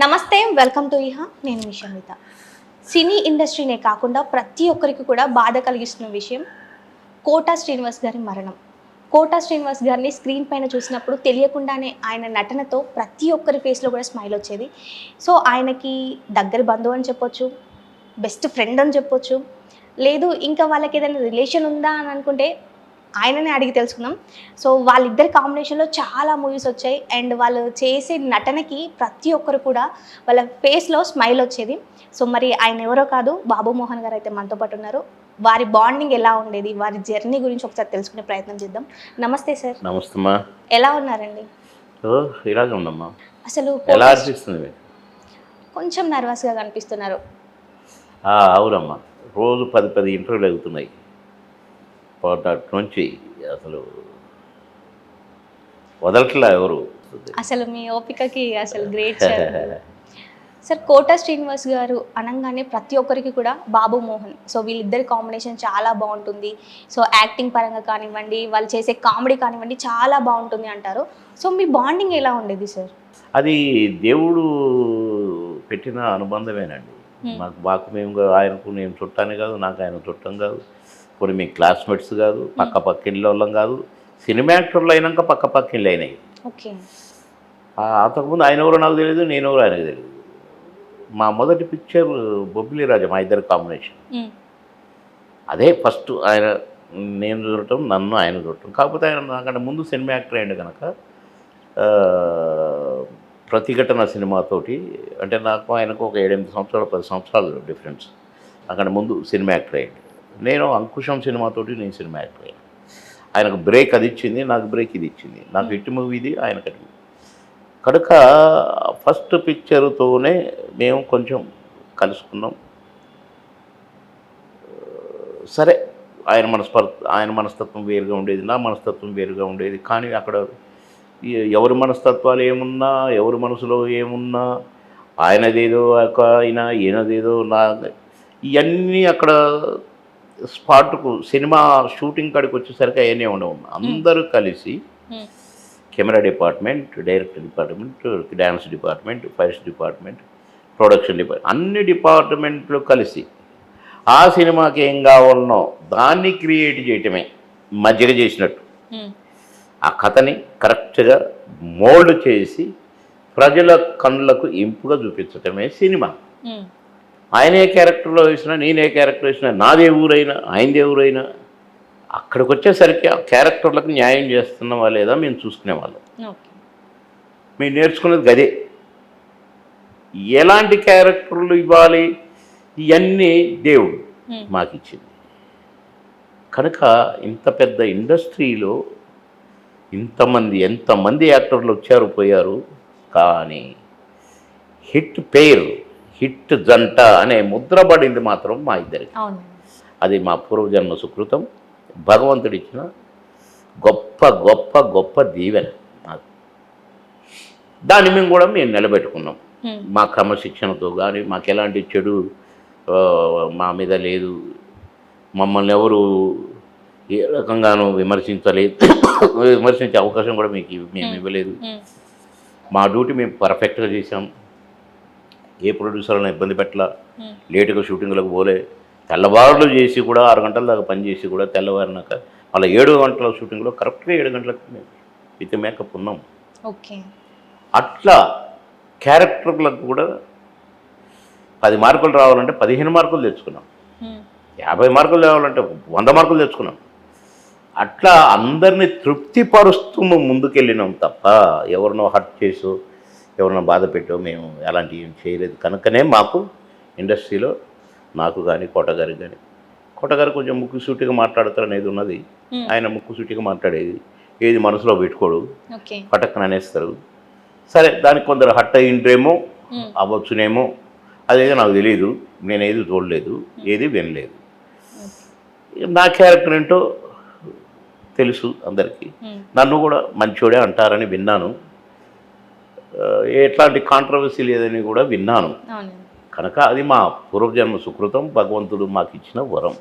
నమస్తే, welcome to ఇహా. నేను మీ షమిత. సినీ ఇండస్ట్రీనే కాకుండా ప్రతి ఒక్కరికి కూడా బాధ కలిగిస్తున్న విషయం కోటా శ్రీనివాస్ గారి మరణం. కోటా శ్రీనివాస్ గారిని స్క్రీన్ పైన చూసినప్పుడు తెలియకుండానే ఆయన నటనతో ప్రతి ఒక్కరి ఫేస్లో కూడా స్మైల్ వచ్చేది. సో ఆయనకి దగ్గర బంధువు అని చెప్పొచ్చు, బెస్ట్ ఫ్రెండ్ అని చెప్పొచ్చు, లేదు ఇంకా వాళ్ళకి ఏదైనా రిలేషన్ ఉందా అని అనుకుంటే ఆయననే అడిగి తెలుసుకుందాం. సో వాళ్ళిద్దరి కాంబినేషన్లో చాలా మూవీస్ వచ్చాయి అండ్ వాళ్ళు చేసే నటనకి ప్రతి ఒక్కరు కూడా వాళ్ళ ఫేస్లో స్మైల్ వచ్చేది. సో మరి ఆయన ఎవరో కాదు, బాబు మోహన్ గారు అయితే మనతో పాటు ఉన్నారు. వారి బాండింగ్ ఎలా ఉండేది, వారి జర్నీ గురించి ఒకసారి తెలుసుకునే ప్రయత్నం చేద్దాం. నమస్తే సార్. నమస్తమ్మా. ఎలా ఉన్నారండి? ఇలాగే ఉందమ్మా. అసలు ఎలా అనిపిస్తుంది? కొంచెం నర్వస్గా కనిపిస్తున్నారు. అవునమ్మా, రోజు 10 ఇంటర్వ్యూలు అవుతున్నాయి. పొరపాటు నుంచి అసలు వదలట్లా ఎవరు. అసలు మీ ఓపికకి అసలు great sir. Sir Kota Srinivas garu అనగానే ప్రతి ఒక్కరికి కూడా బాబు మోహన్, సో వీళ్ళిద్దరి కాంబినేషన్ చాలా బాగుంటుంది. సో యాక్టింగ్ పరంగా కానివ్వండి, వాళ్ళు చేసే కామెడీ కానివ్వండి చాలా బాగుంటుంది అంటారు. సో మీ బాండింగ్ ఎలా ఉండేది సార్? అది దేవుడు పెట్టిన అనుబంధమేనండి. మాకు మేము ఆయనకు నేను చుట్టానే కాదు, నాకు ఆయన చుట్టం కాదు, కొన్ని మీ క్లాస్మేట్స్ కాదు, పక్క ఇళ్ళ వాళ్ళం కాదు. సినిమా యాక్టర్లు అయినాక పక్క ఇళ్ళు అయినాయి. ఓకే. అంతకుముందు ఆయన ఎవరో నాకు తెలియదు, నేను ఎవరో ఆయనకు తెలియదు. మా మొదటి పిక్చర్ బొబ్బిలి రాజా, మా ఇద్దరు కాంబినేషన్. అదే ఫస్ట్ ఆయన నేను చూడటం, నన్ను ఆయన చూడటం. కాకపోతే ఆయన నాకంటే ముందు సినిమా యాక్టర్ అయ్యిండు కనుక ప్రతిఘటన సినిమాతోటి, అంటే నాకు ఆయనకు ఒక 7-8 సంవత్సరాలు 10 సంవత్సరాలు డిఫరెన్స్. నాకంటే ముందు సినిమా యాక్టర్ అయ్యిండు. నేను అంకుశం సినిమాతోటి నేను సినిమా యాక్టర్ అయ్యాను. ఆయనకు బ్రేక్ అది ఇచ్చింది, నాకు బ్రేక్ ఇది ఇచ్చింది. నాకు హిట్ మూవీ ఇది, ఆయనకు హిట్ మూవీ కనుక ఫస్ట్ పిక్చర్తోనే మేము కొంచెం కలుసుకున్నాం. సరే, ఆయన మనస్తత్వం వేరుగా ఉండేది, నా మనస్తత్వం వేరుగా ఉండేది. కానీ అక్కడ ఎవరి మనస్తత్వాలు ఏమున్నా, ఎవరి మనసులో ఏమున్నా, ఆయనదేదో అయినా ఈయనదేదో ఇవన్నీ అక్కడ స్పాట్కు సినిమా షూటింగ్ కాడికి వచ్చేసరికి అవన్నీ ఉండవు. అందరూ కలిసి camera department, director department, dance department, fires department, production department, అన్ని డిపార్ట్మెంట్లు కలిసి ఆ సినిమాకి ఏం కావాలనో దాన్ని క్రియేట్ చేయటమే మజ్జిగ చేసినట్టు. ఆ కథని కరెక్ట్గా మోల్డ్ చేసి ప్రజల కళ్ళకు ఇంపుగా చూపించటమే సినిమా. ఆయన ఏ క్యారెక్టర్లో వేసినా, నేను ఏ క్యారెక్టర్ వేసినా, నాదే ఊరైనా ఆయనదే ఊరైనా అక్కడికి వచ్చేసరికి ఆ క్యారెక్టర్లకు న్యాయం చేస్తున్నావా లేదా మేము చూసుకునేవాళ్ళం. మేము నేర్చుకునేది గదే. ఎలాంటి క్యారెక్టర్లు ఇవ్వాలి ఇవన్నీ దేవుడు మాకు ఇచ్చింది. కనుక ఇంత పెద్ద ఇండస్ట్రీలో ఎంతమంది యాక్టర్లు వచ్చారు పోయారు, కానీ హిట్ పేరు, హిట్ జంట అనే ముద్ర పడింది మాత్రం మా ఇద్దరికి. అది మా పూర్వజన్మ సుకృతం, భగవంతుడిచ్చిన గొప్ప గొప్ప గొప్ప దీవెన. దాన్ని మేము నిలబెట్టుకున్నాం. మా క్రమశిక్షణతో కానీ మాకు ఎలాంటి చెడు మా మీద లేదు. మమ్మల్ని ఎవరు ఏ రకంగానూ విమర్శించే అవకాశం కూడా మేము ఇవ్వలేదు. మా డ్యూటీ మేము పర్ఫెక్ట్గా చేసాం. ఏ ప్రొడ్యూసర్లను ఇబ్బంది పెట్టలా, లేటుగా షూటింగ్లకు పోలే. తెల్లవారులు చేసి కూడా 6 గంటల దాకా పనిచేసి కూడా తెల్లవారినాక మళ్ళీ 7 గంటల షూటింగ్లో కరెక్ట్గా 7 గంటలకు మేము విత్ మేకప్ ఉన్నాం. ఓకే. అట్లా క్యారెక్టర్లకు కూడా 10 మార్కులు రావాలంటే 15 మార్కులు తెచ్చుకున్నాం, 50 మార్కులు రావాలంటే 100 మార్కులు తెచ్చుకున్నాం. అట్లా అందరినీ తృప్తిపరుస్తూ ముందుకెళ్ళినాం తప్ప ఎవరినో హర్ట్ చేసో ఎవరినో బాధ పెట్టో మేము అలాంటివి ఏం చేయలేదు. కనుకనే మాకు ఇండస్ట్రీలో నాకు కానీ కోటగారికి కానీ, కోటగారు కొంచెం ముక్కుసూటిగా మాట్లాడతారు అనేది ఉన్నది. ఆయన ముక్కుసూటిగా మాట్లాడేది, ఏది మనసులో పెట్టుకోడు, పటక్కన అనేస్తారు. సరే, దానికి కొందరు హట్ అయ్యిండ్రేమో అవ్వచ్చునేమో, అదేదో నాకు తెలియదు. నేను ఏది చూడలేదు, ఏది వినలేదు. నా క్యారెక్టర్ ఏంటో తెలుసు అందరికీ. నన్ను కూడా మంచోడే అంటారని విన్నాను. ఎట్లాంటి కాంట్రవర్సీ లేదని కూడా విన్నాను. కనుక అది మా పూర్వజన్మ సుకృతం, భగవంతుడు మాకు ఇచ్చిన వరం.